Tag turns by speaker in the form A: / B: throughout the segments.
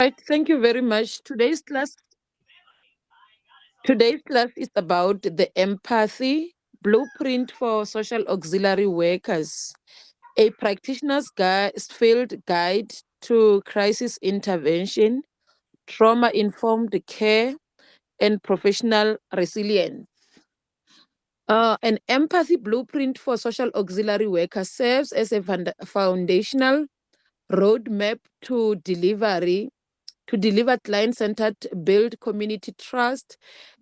A: Right, thank you very much. Today's class is about the empathy blueprint for social auxiliary workers, a practitioner's field guide to crisis intervention, trauma informed care, and professional resilience. An empathy blueprint for social auxiliary workers serves as a foundational roadmap to deliver client-centered, build community trust,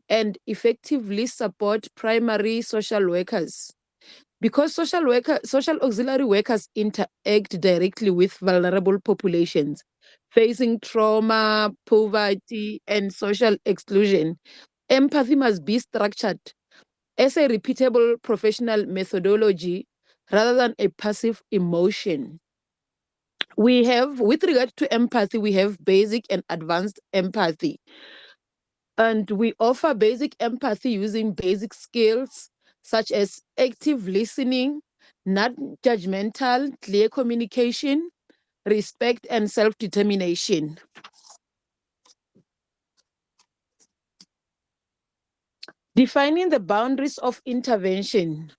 A: and effectively support primary social workers. Because social auxiliary workers interact directly with vulnerable populations facing trauma, poverty, and social exclusion, empathy must be structured as a repeatable professional methodology rather than a passive emotion. With regard to empathy, we have basic and advanced empathy. And we offer basic empathy using basic skills such as active listening, non judgmental, clear communication, respect, and self determination. Defining the boundaries of intervention.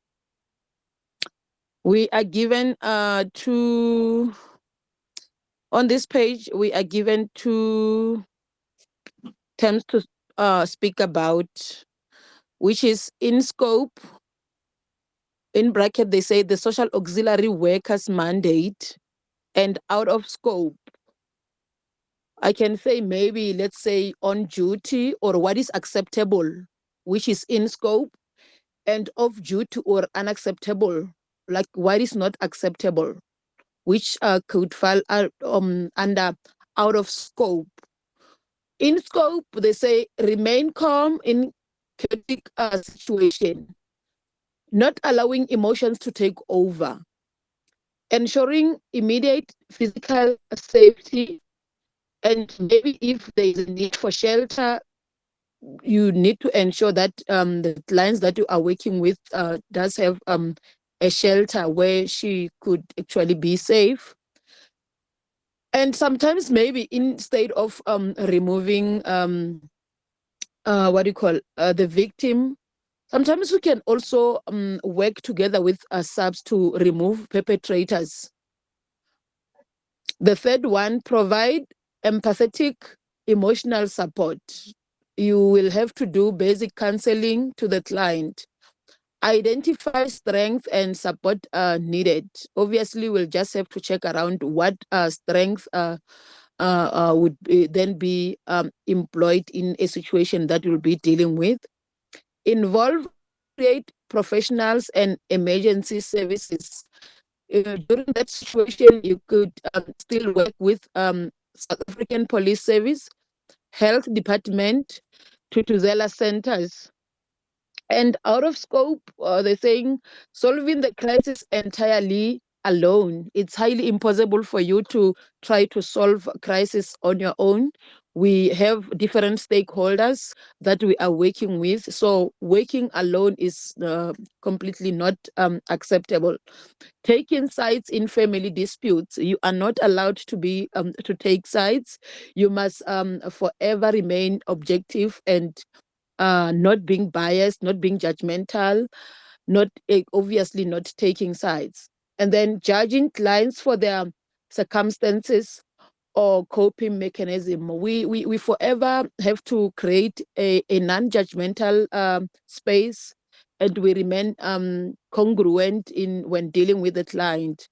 A: We are given on this page, we are given two terms to speak about, which is in scope. In bracket, they say the social auxiliary workers mandate, and out of scope. I can say maybe, let's say, on duty or what is acceptable, which is in scope, and off duty or unacceptable, like what is not acceptable, which could fall under out of scope. In scope, they say remain calm in chaotic situation, not allowing emotions to take over, ensuring immediate physical safety, and maybe if there is a need for shelter, you need to ensure that the clients that you are working with does have a shelter where she could actually be safe. And sometimes maybe instead of removing what do you call the victim, sometimes we can also work together with subs to remove perpetrators. The third one, provide empathetic emotional support. You will have to do basic counseling to the client. Identify strength and support needed. Obviously, we'll just have to check around what strength would then be employed in a situation that we'll be dealing with. Involve appropriate professionals and emergency services. During that situation, you could still work with South African Police Service, Health Department, Tutuzela centers. And out of scope, they're saying solving the crisis entirely alone. It's highly impossible for you to try to solve a crisis on your own. We have different stakeholders that we are working with. So working alone is completely not acceptable. Taking sides in family disputes, you are not allowed to take sides. You must forever remain objective and not being biased, not being judgmental, not obviously not taking sides. And then judging clients for their circumstances or coping mechanism. We forever have to create a non-judgmental space, and we remain congruent in when dealing with the client.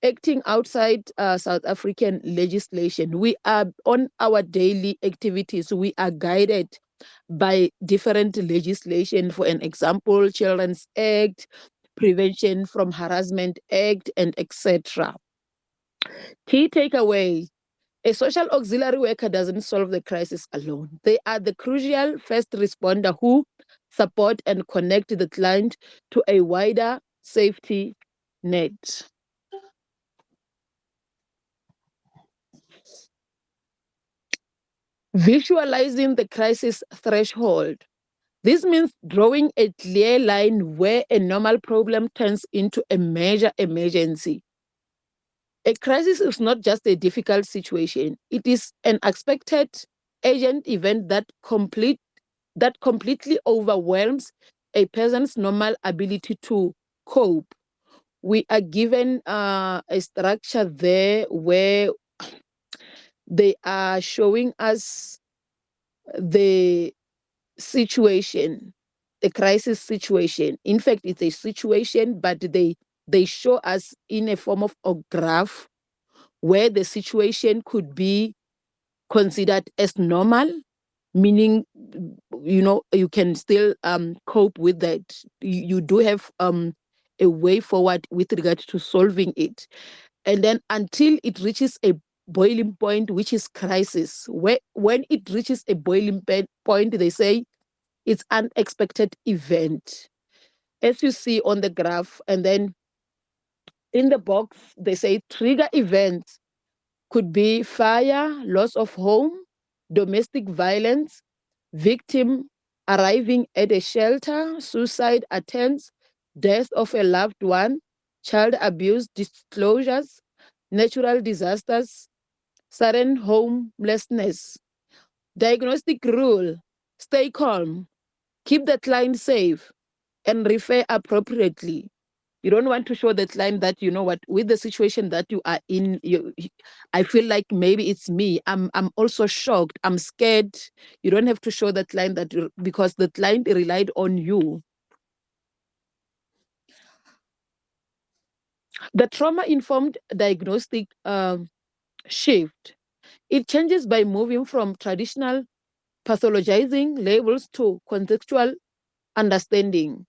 A: Acting outside South African legislation, we are on our daily activities. We are guided by different legislation. For an example, Children's Act, Prevention from Harassment Act, and etc. Key takeaway: a social auxiliary worker doesn't solve the crisis alone. They are the crucial first responder who support and connect the client to a wider safety net. Visualizing the crisis threshold. This means drawing a clear line where a normal problem turns into a major emergency. A crisis is not just a difficult situation. It is an expected urgent event that completely overwhelms a person's normal ability to cope. We are given a structure there where they are showing us the situation, the crisis situation. In fact, it's a situation, but they show us in a form of a graph where the situation could be considered as normal, meaning you can still cope with that. You do have a way forward with regard to solving it, and then until it reaches a boiling point, which is crisis, where when it reaches a boiling point, they say it's unexpected event, as you see on the graph. And then in the box they say trigger events could be fire, loss of home, domestic violence, victim arriving at a shelter, suicide attempts, death of a loved one, child abuse disclosures, natural disasters, sudden homelessness. Diagnostic rule: stay calm, keep the client safe, and refer appropriately. You don't want to show the client that, you know what, with the situation that you are in, I feel like maybe it's me. I'm also shocked. I'm scared. You don't have to show the client that because the client relied on you. The trauma-informed diagnostic shift, it changes by moving from traditional pathologizing labels to contextual understanding.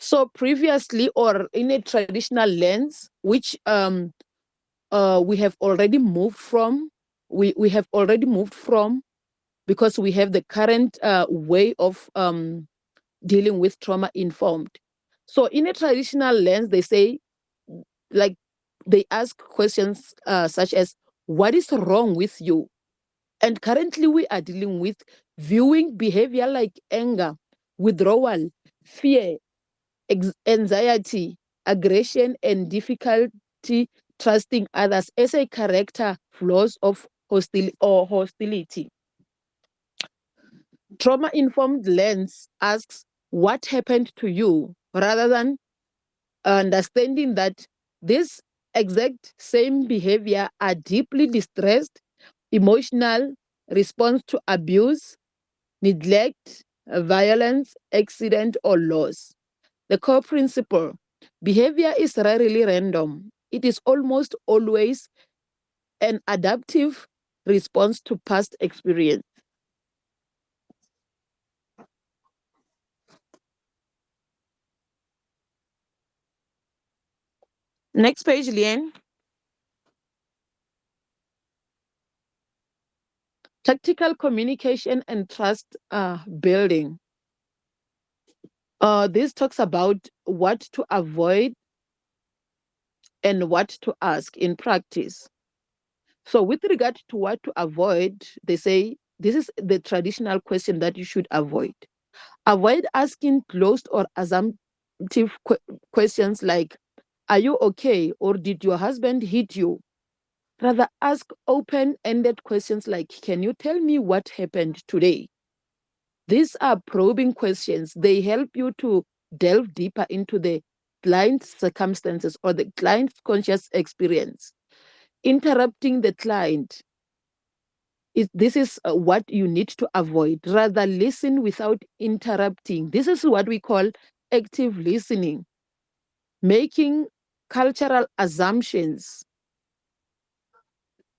A: So previously, or in a traditional lens, which we have already moved from, we have already moved from, because we have the current way of dealing with trauma informed. So in a traditional lens, they say, like, they ask questions such as, what is wrong with you? And currently we are dealing with viewing behavior like anger, withdrawal, fear, anxiety, aggression, and difficulty trusting others as a character flaws of hostility. Trauma-informed lens asks what happened to you, rather than understanding that this exact same behavior are deeply distressed, emotional response to abuse, neglect, violence, accident, or loss. The core principle: behavior is rarely random. It is almost always an adaptive response to past experience. Next page, Liane. Tactical communication and trust building. This talks about what to avoid and what to ask in practice. So, with regard to what to avoid, they say this is the traditional question that you should avoid. Avoid asking closed or assumptive questions like, are you okay? Or did your husband hit you? Rather, ask open ended questions like, can you tell me what happened today? These are probing questions. They help you to delve deeper into the client's circumstances or the client's conscious experience. Interrupting the client, this is what you need to avoid. Rather, listen without interrupting. This is what we call active listening. Making cultural assumptions.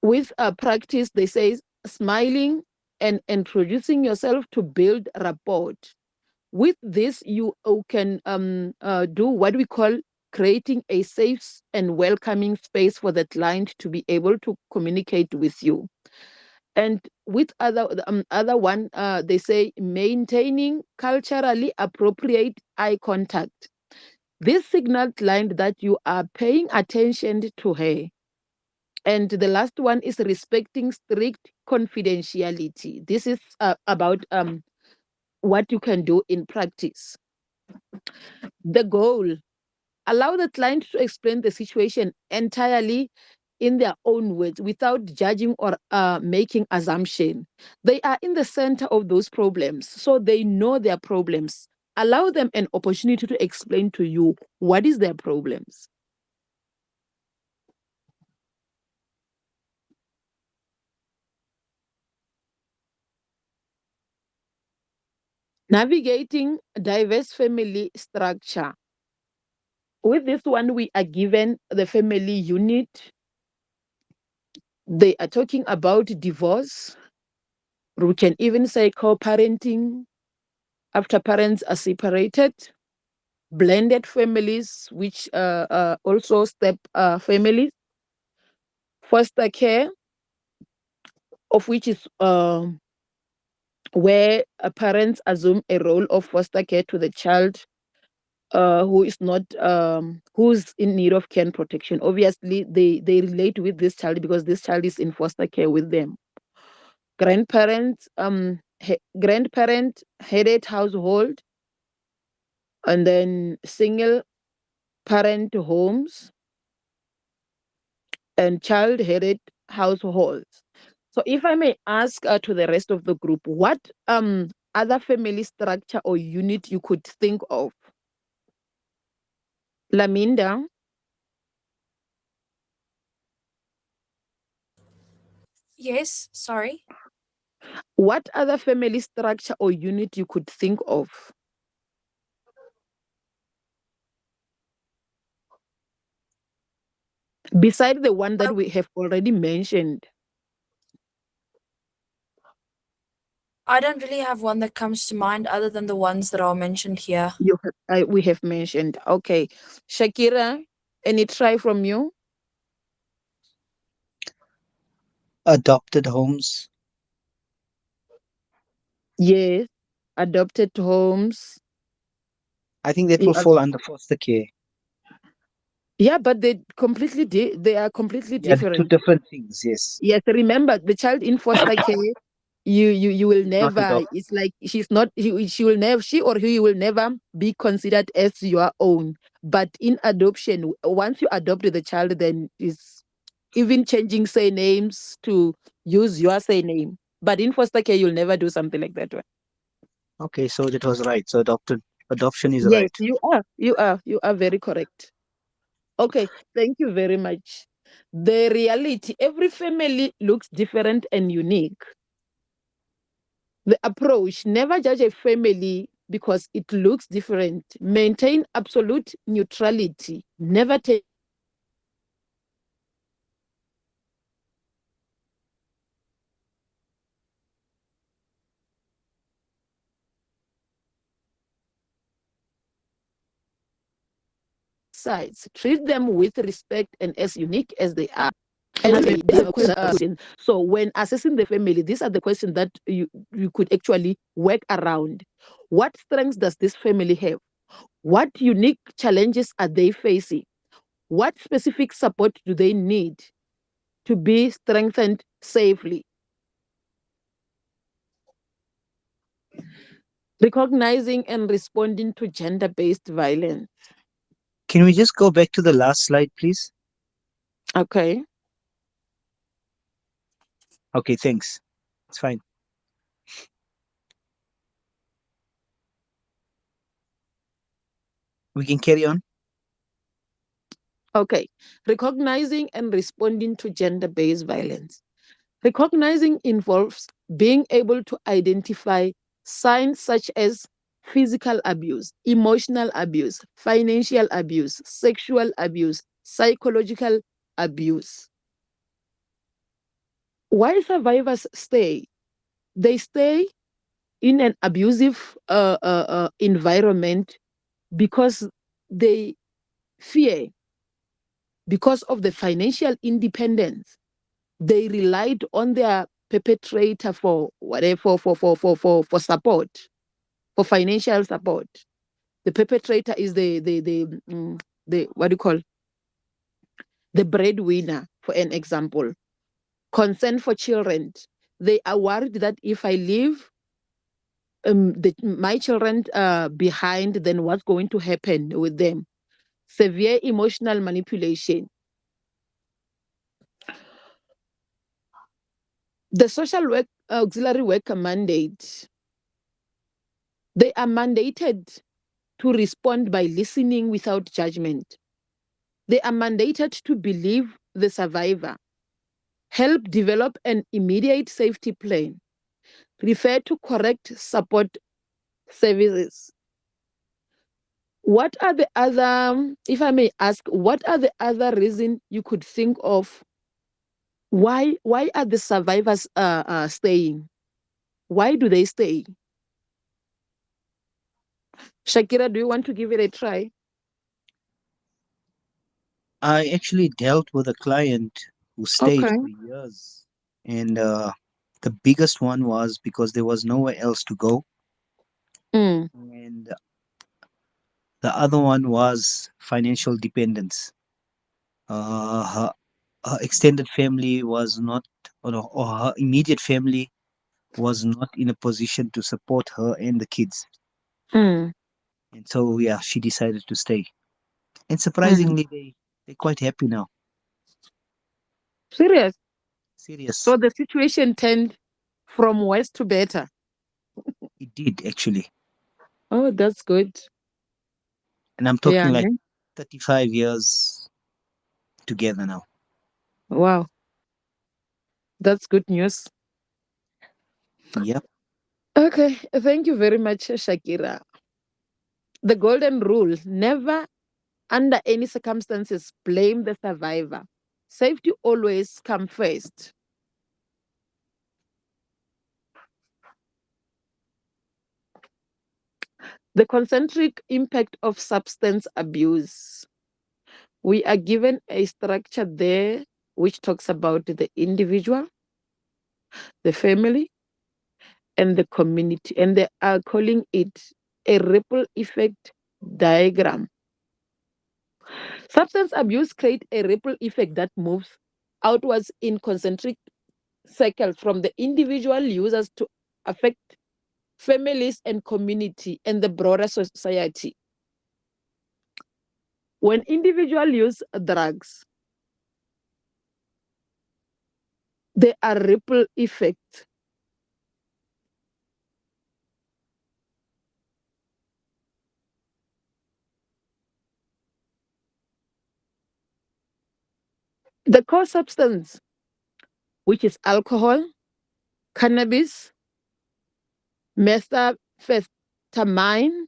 A: With a practice, they say smiling and introducing yourself to build rapport. With this, you can do what we call creating a safe and welcoming space for the client to be able to communicate with you. And with other one, they say maintaining culturally appropriate eye contact. This signal client that you are paying attention to her. And the last one is respecting strict confidentiality. This is about what you can do in practice. The goal: allow the client to explain the situation entirely in their own words without judging or making assumption. They are in the center of those problems, so they know their problems. Allow them an opportunity to explain to you what is their problems. Navigating diverse family structure. With this one, we are given the family unit. They are talking about divorce. We can even say co-parenting after parents are separated, blended families, which also step families, foster care, of which is where parents assume a role of foster care to the child who is not who's in need of care and protection. Obviously, they relate with this child because this child is in foster care with them. Grandparents, grandparent headed household, and then single parent homes and child headed households. So, if I may ask to the rest of the group, what other family structure or unit you could think of? Laminda,
B: Yes, sorry.
A: what other family structure or unit you could think of? Beside the one that we have already mentioned?
B: I don't really have one that comes to mind other than the ones that are mentioned here.
A: We have mentioned. Okay. Shakira, any try from you?
C: Adopted homes.
A: Yes. Adopted homes.
C: I think that
A: You
C: will fall under foster care.
A: Yeah, but they are completely
C: Yeah, the two
A: different.
C: different things. Yes,
A: Yes, remember the child in foster care, you will
C: not
A: never,
C: adopt.
A: it's like she's not she will never, she or he will never be considered as your own. But in adoption, once you adopt the child, then is even changing surnames to use your surname. But in foster care, you'll never do something like that one.
C: Okay, so that was right. So adoption is
A: Yes,
C: right.
A: you are very correct. Okay, thank you very much. The reality, every family looks different and unique. The approach, never judge a family because it looks different. Maintain absolute neutrality. Never take sides. Treat them with respect and as unique as they are. And these are questions. So when assessing the family, these are the questions that you could actually work around. What strengths does this family have? What unique challenges are they facing? What specific support do they need to be strengthened safely? Recognizing and responding to gender based violence.
C: Can we just go back to the last slide, please?
A: Okay.
C: Okay, thanks. It's fine. We can carry on.
A: Okay. Recognizing and responding to gender based violence. Recognizing involves being able to identify signs such as physical abuse, emotional abuse, financial abuse, sexual abuse, psychological abuse. Why survivors stay? They stay in an abusive environment because they fear, because of the financial independence. They relied on their perpetrator for whatever, for support, for financial support. The perpetrator is the what do you call, the breadwinner, for an example. Concern for children. They are worried that if I leave my children behind, then what's going to happen with them? Severe emotional manipulation. The social work auxiliary worker mandate, they are mandated to respond by listening without judgment. They are mandated to believe the survivor, help develop an immediate safety plan, refer to correct support services. What are the other, if I may ask, what are the other reasons you could think of why are the survivors staying? Why do they stay? Shakira, do you want to give it a try?
C: I actually dealt with a client who stayed
A: Okay.
C: for years, and the biggest one was because there was nowhere else to go,
A: Mm,
C: and the other one was financial dependence. Her extended family was not, or her immediate family was not in a position to support her and the kids.
A: mm,
C: And so, yeah, she decided to stay. And
A: mm.
C: surprisingly, they're quite happy now.
A: Serious.
C: Serious.
A: So the situation turned from worse to better.
C: It did, actually.
A: Oh, that's good.
C: And I'm talking
A: Yeah.
C: like 35 years together now.
A: Wow. That's good news.
C: Yep.
A: Okay. Thank you very much, Shakira. The golden rule: never, under any circumstances, blame the survivor. Safety always comes first. The concentric impact of substance abuse. We are given a structure there which talks about the individual, the family, and the community, and they are calling it a ripple effect diagram. Substance abuse creates a ripple effect that moves outwards in concentric circles from the individual users to affect families and community and the broader society. When individuals use drugs, there are ripple effects. The core substance, which is alcohol, cannabis, methamphetamine,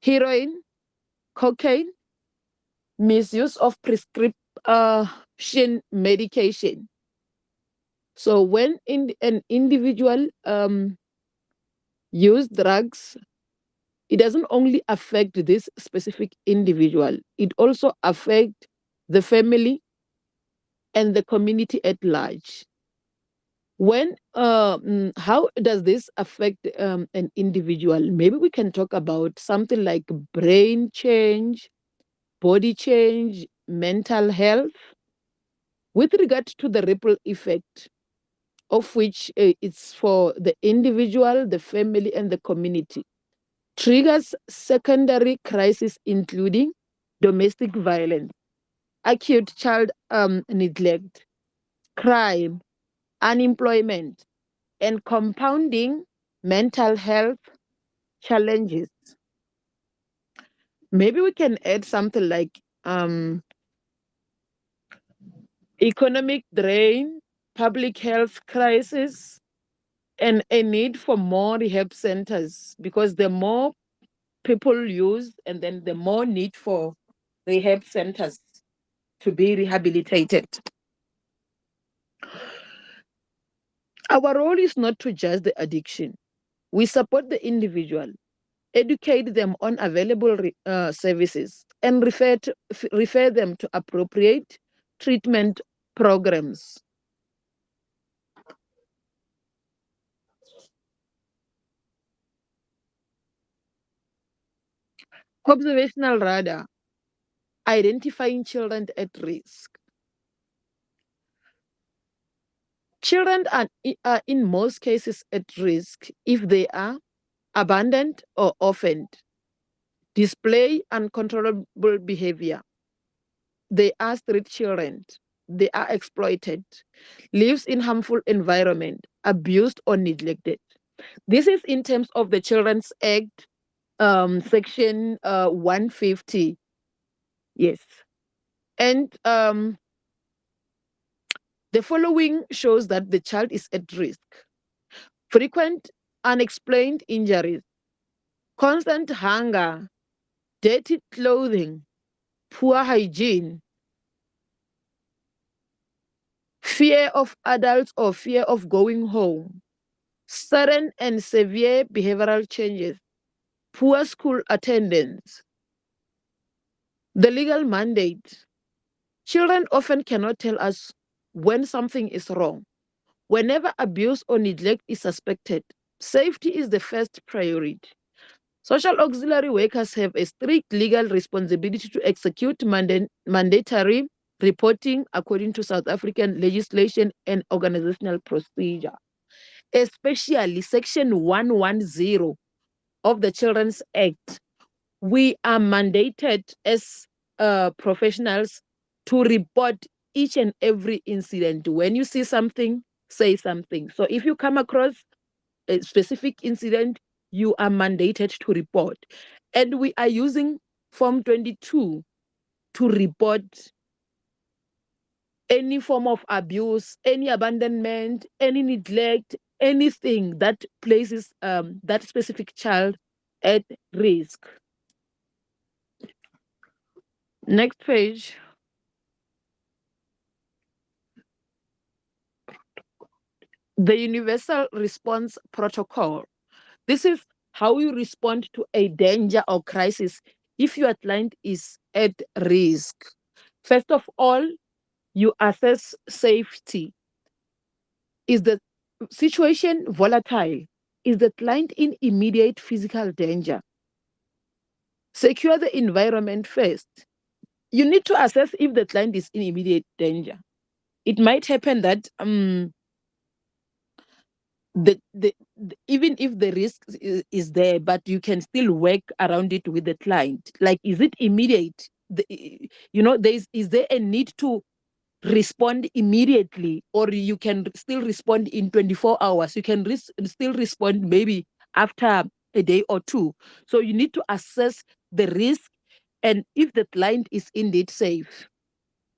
A: heroin, cocaine, misuse of prescription medication. So when an individual use drugs, it doesn't only affect this specific individual, it also affects the family and the community at large. How does this affect an individual? Maybe we can talk about something like brain change, body change, mental health. With regard to the ripple effect, of which it's for the individual, the family, and the community, triggers secondary crises including domestic violence, acute child neglect, crime, unemployment, and compounding mental health challenges. Maybe we can add something like economic drain, public health crisis, and a need for more rehab centers, because the more people use, and then the more need for rehab centers to be rehabilitated. Our role is not to judge the addiction. We support the individual, educate them on available services, and refer them to appropriate treatment programs. Observational radar: identifying children at risk. Children are in most cases at risk if they are abandoned or orphaned, display uncontrollable behavior. They are street children. they are exploited, lives in harmful environment, abused or neglected. This is in terms of the Children's Act, section 150. Yes. And the following shows that the child is at risk. Frequent unexplained injuries, constant hunger, dirty clothing, poor hygiene, fear of adults or fear of going home, sudden and severe behavioral changes, poor school attendance. The legal mandate. Children often cannot tell us when something is wrong. Whenever abuse or neglect is suspected, safety is the first priority. Social auxiliary workers have a strict legal responsibility to execute mandatory reporting according to South African legislation and organizational procedure, especially Section 110 of the Children's Act. We are mandated as professionals to report each and every incident. When you see something, say something. So if you come across a specific incident, you are mandated to report. And we are using Form 22 to report any form of abuse, any abandonment, any neglect, anything that places that specific child at risk. Next page. The Universal Response Protocol. This is how you respond to a danger or crisis if your client is at risk. First of all, you assess safety. Is the situation volatile? Is the client in immediate physical danger? Secure the environment first. You need to assess if the client is in immediate danger. It might happen that even if the risk is there, but you can still work around it with the client. Like, is it immediate? Is there a need to respond immediately, or you can still respond in 24 hours? You can still respond maybe after a day or two. So you need to assess the risk and if the client is indeed safe.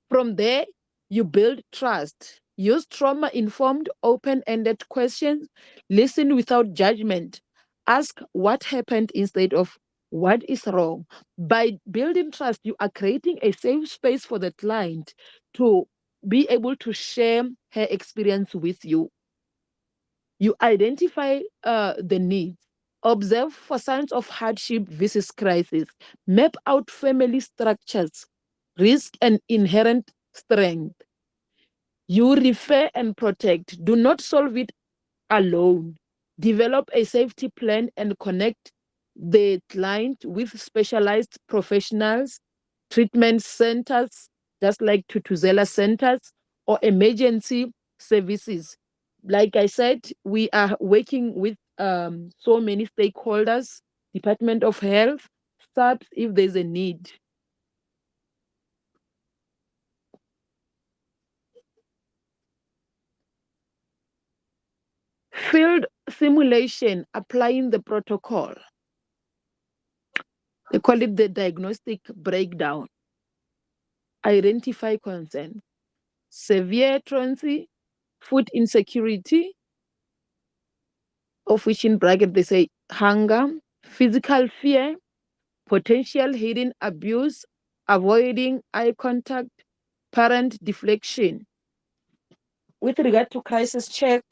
A: From there, you build trust. Use trauma-informed, open-ended questions. Listen without judgment. Ask what happened instead of what is wrong. By building trust, you are creating a safe space for the client to be able to share her experience with you. You identify the needs. Observe for signs of hardship versus crisis. Map out family structures, risk, and inherent strength. You refer and protect. Do not solve it alone. Develop a safety plan and connect the client with specialized professionals, treatment centers, just like Tutuzela centers, or emergency services. Like I said, we are working with so many stakeholders, Department of Health, SAPS, if there's a need. Field simulation, applying the protocol. They call it the diagnostic breakdown. Identify concerns. Severe truancy, food insecurity, of which in bracket they say hunger, physical fear, potential hidden abuse, avoiding eye contact, parent deflection. With regard to crisis check,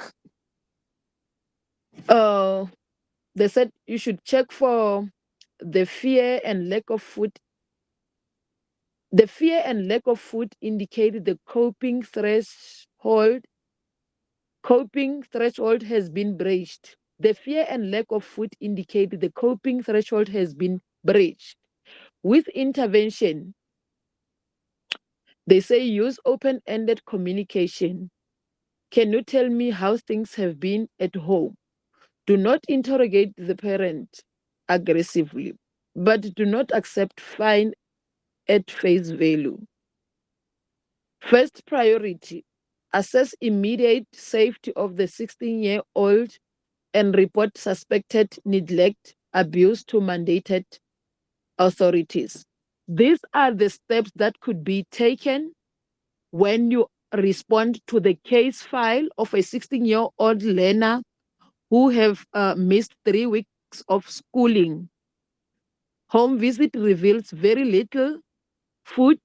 A: they said you should check for the fear and lack of food. The fear and lack of food indicate the coping threshold. Coping threshold has been breached. The fear and lack of food indicate the coping threshold has been breached. With intervention, they say use open-ended communication. Can you tell me how things have been at home? Do not interrogate the parent aggressively, but do not accept fine at face value. First priority, assess immediate safety of the 16-year-old and report suspected neglect, abuse to mandated authorities. These are the steps that could be taken when you respond to the case file of a 16-year-old learner who have missed 3 weeks of schooling. Home visit reveals very little food.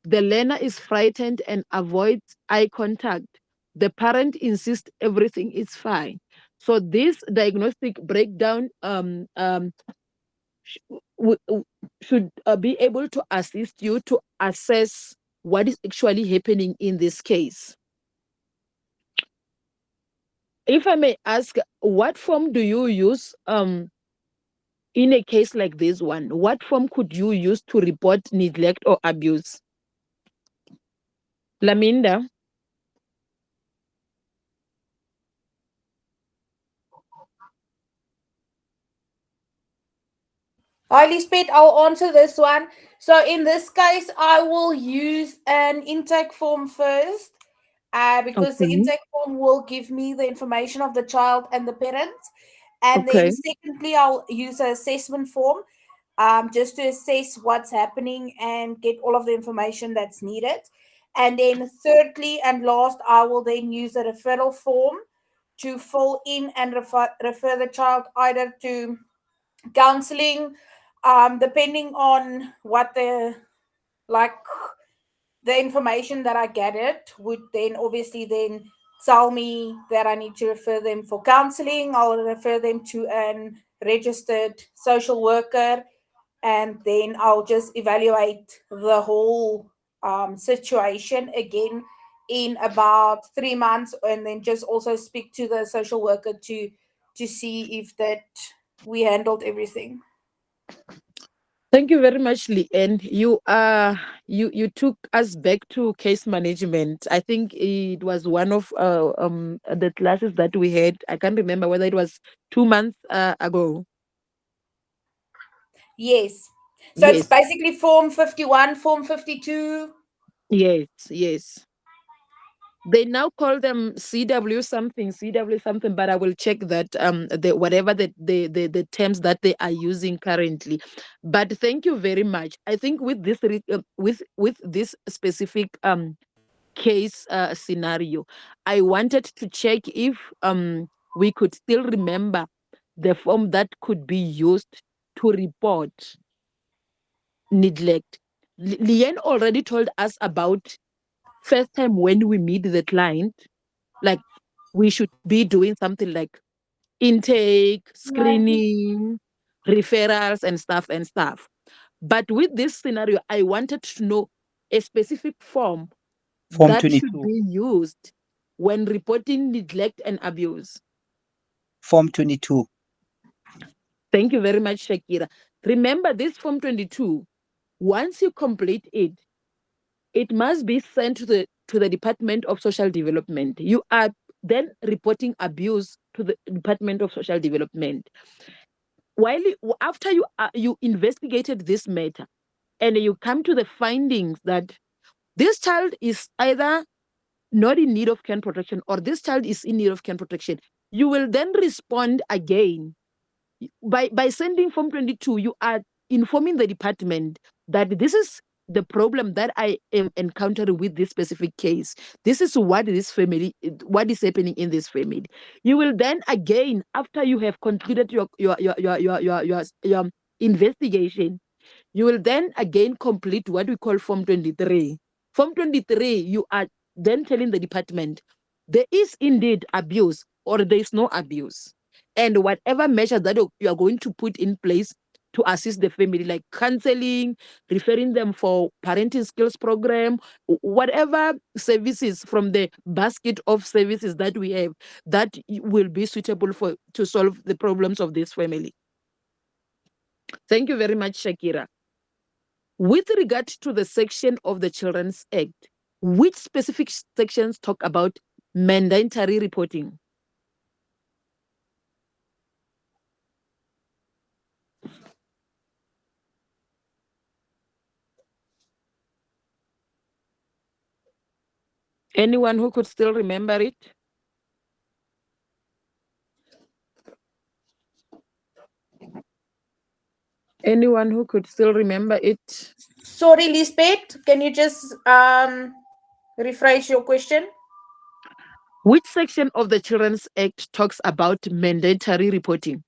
A: The learner is frightened and avoids eye contact. The parent insists everything is fine. So this diagnostic breakdown should be able to assist you to assess what is actually happening in this case. If I may ask, what form do you use in a case like this one? What form could you use to report neglect or abuse? Laminda?
B: Hi, Lisbeth, I'll answer this one. So in this case, I will use an intake form first, because the
A: Okay.
B: intake form will give me the information of the child and the parents. And then
A: Okay.
B: secondly, I'll use an assessment form, just to assess what's happening and get all of the information that's needed. And then thirdly and last, I will then use a referral form to fill in and refer the child either to counseling, depending on what the, like, the information that I gathered would then obviously then tell me that I need to refer them for counseling. I'll refer them to an registered social worker, and then I'll just evaluate the whole situation again in about 3 months, and then just also speak to the social worker to see if that we handled everything.
A: Thank you very much, Lee. And you took us back to case management. I think it was one of the classes that we had. I can't remember whether it was 2 months ago.
B: Yes. So it's
A: Yes,
B: basically Form 51, Form 52.
A: yes, yes. They now call them CW something, CW something, but I will check that the whatever the terms that they are using currently. But thank you very much. I think with this with this specific case scenario, I wanted to check if we could still remember the form that could be used to report neglect. Leanne already told us about first time when we meet the client, like we should be doing something like intake, screening, referrals, and stuff and stuff. But with this scenario, I wanted to know a specific form
C: Form
A: that should
C: 22.
A: be used when reporting neglect and abuse.
C: Form 22.
A: Thank you very much, Shakira. Remember this Form 22, once you complete it, it must be sent to the Department of Social Development. You are then reporting abuse to the Department of Social Development. After you investigated this matter and you come to the findings that this child is either not in need of care protection or this child is in need of care protection, you will then respond again by sending Form 22. You are informing the department that this is the problem that I am encountering with this specific case. This is what what is happening in this family. You will then again, after you have concluded your investigation, you will then again complete what we call Form 23. Form 23, you are then telling the department there is indeed abuse or there is no abuse. And whatever measures that you are going to put in place to assist the family, like counseling, referring them for parenting skills program, whatever services from the basket of services that we have that will be suitable for to solve the problems of this family. Thank you very much, Shakira. With regard to the section of the Children's Act, which specific sections talk about mandatory reporting? Anyone who could still remember it? Anyone who could still remember it?
B: Sorry, Lisbeth, can you just rephrase your question?
A: Which section of the Children's Act talks about mandatory reporting?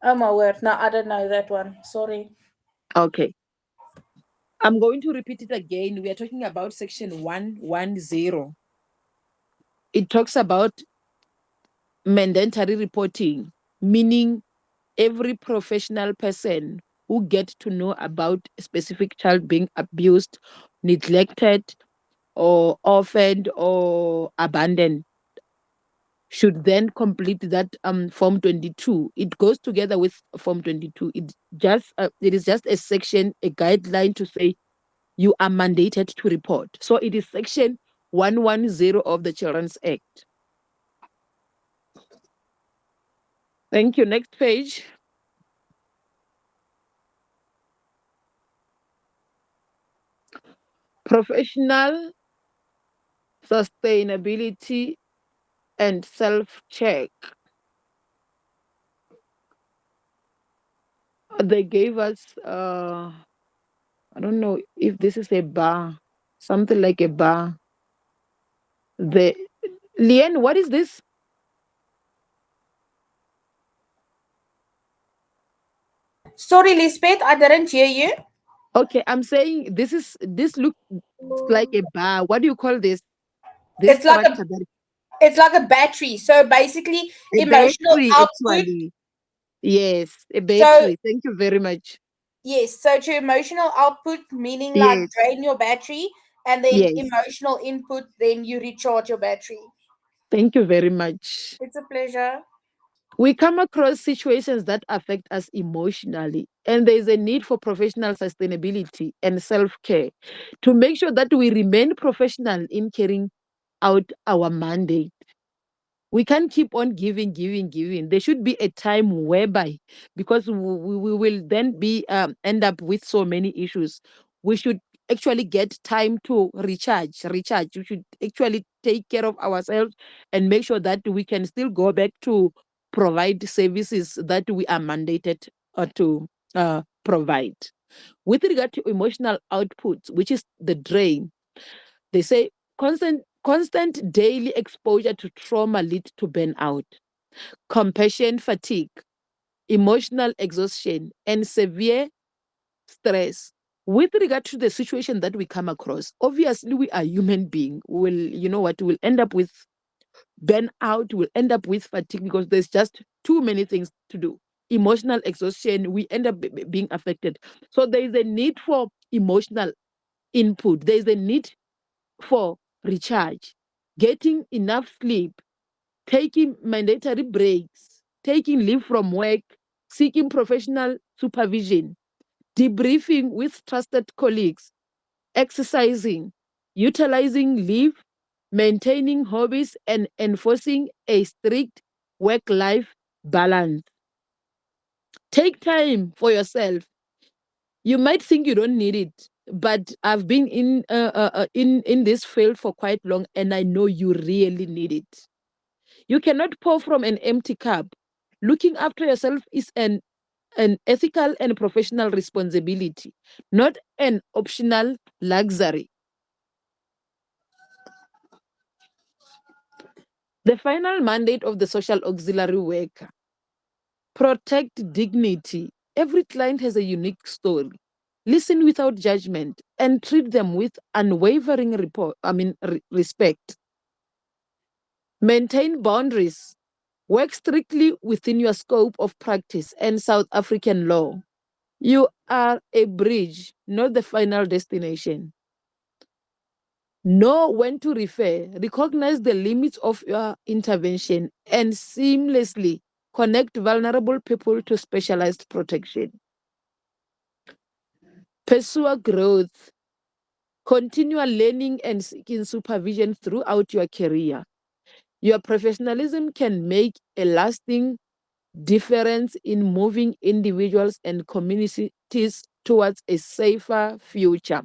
B: Oh my word, no, I don't know that one. Sorry.
A: Okay. I'm going to repeat it again. We are talking about section 110. It talks about mandatory reporting, meaning every professional person who gets to know about a specific child being abused, neglected, or orphaned or abandoned should then complete that form 22. It goes together with form 22. It is just a section, a guideline to say you are mandated to report. So it is section 110 of the Children's Act. Thank you. Next page. Professional sustainability and self-check. They gave us I don't know if this is a bar, something like a bar. The Leanne, what is this?
B: Sorry, Lisbeth, I didn't hear you.
A: Okay, I'm saying this looks like a bar. What do you call this? This
B: It's like a
A: structure that
B: it's like a battery. So basically,
A: a
B: emotional
A: battery
B: output.
A: actually. Yes, a
B: So
A: battery. Thank you very much.
B: yes, so to emotional output, meaning like
A: Yes,
B: drain your battery, and then
A: yes.
B: emotional input, then you recharge your battery.
A: Thank you very much.
B: It's a pleasure.
A: We come across situations that affect us emotionally, and there is a need for professional sustainability and self care to make sure that we remain professional in carrying out our mandate. We can't keep on giving. There should be a time whereby, because we will then be end up with so many issues. We should actually get time to recharge. We should actually take care of ourselves and make sure that we can still go back to provide services that we are mandated to provide. With regard to emotional outputs, which is the drain, they say constant daily exposure to trauma leads to burnout, compassion fatigue, emotional exhaustion, and severe stress. With regard to the situation that we come across, obviously we are human beings. We'll end up with burnout, we'll end up with fatigue because there's just too many things to do. Emotional exhaustion, we end up being affected. So there is a need for emotional input. There is a need for recharge, getting enough sleep, taking mandatory breaks, taking leave from work, seeking professional supervision, debriefing with trusted colleagues, exercising, utilizing leave, maintaining hobbies, and enforcing a strict work life balance. Take time for yourself. You might think you don't need it, but I've been in this field for quite long, and I know you really need it. You cannot pour from an empty cup. Looking after yourself is an ethical and professional responsibility, not an optional luxury. The final mandate of the social auxiliary worker: protect dignity. Every client has a unique story. Listen without judgment and treat them with unwavering respect. Maintain boundaries. Work strictly within your scope of practice and South African law. You are a bridge, not the final destination. Know when to refer, recognize the limits of your intervention, and seamlessly connect vulnerable people to specialized protection. Pursue growth, continual learning, and seeking supervision throughout your career. Your professionalism can make a lasting difference in moving individuals and communities towards a safer future.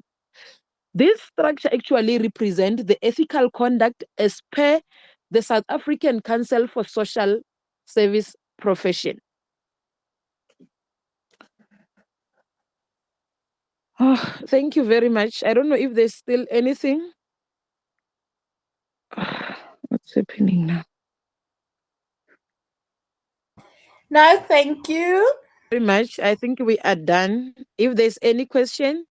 A: This structure actually represents the ethical conduct as per the South African Council for Social Service Profession. Oh, thank you very much. I don't know if there's still anything. What's happening now?
B: No, thank you.
A: Very much. I think we are done. If there's any question,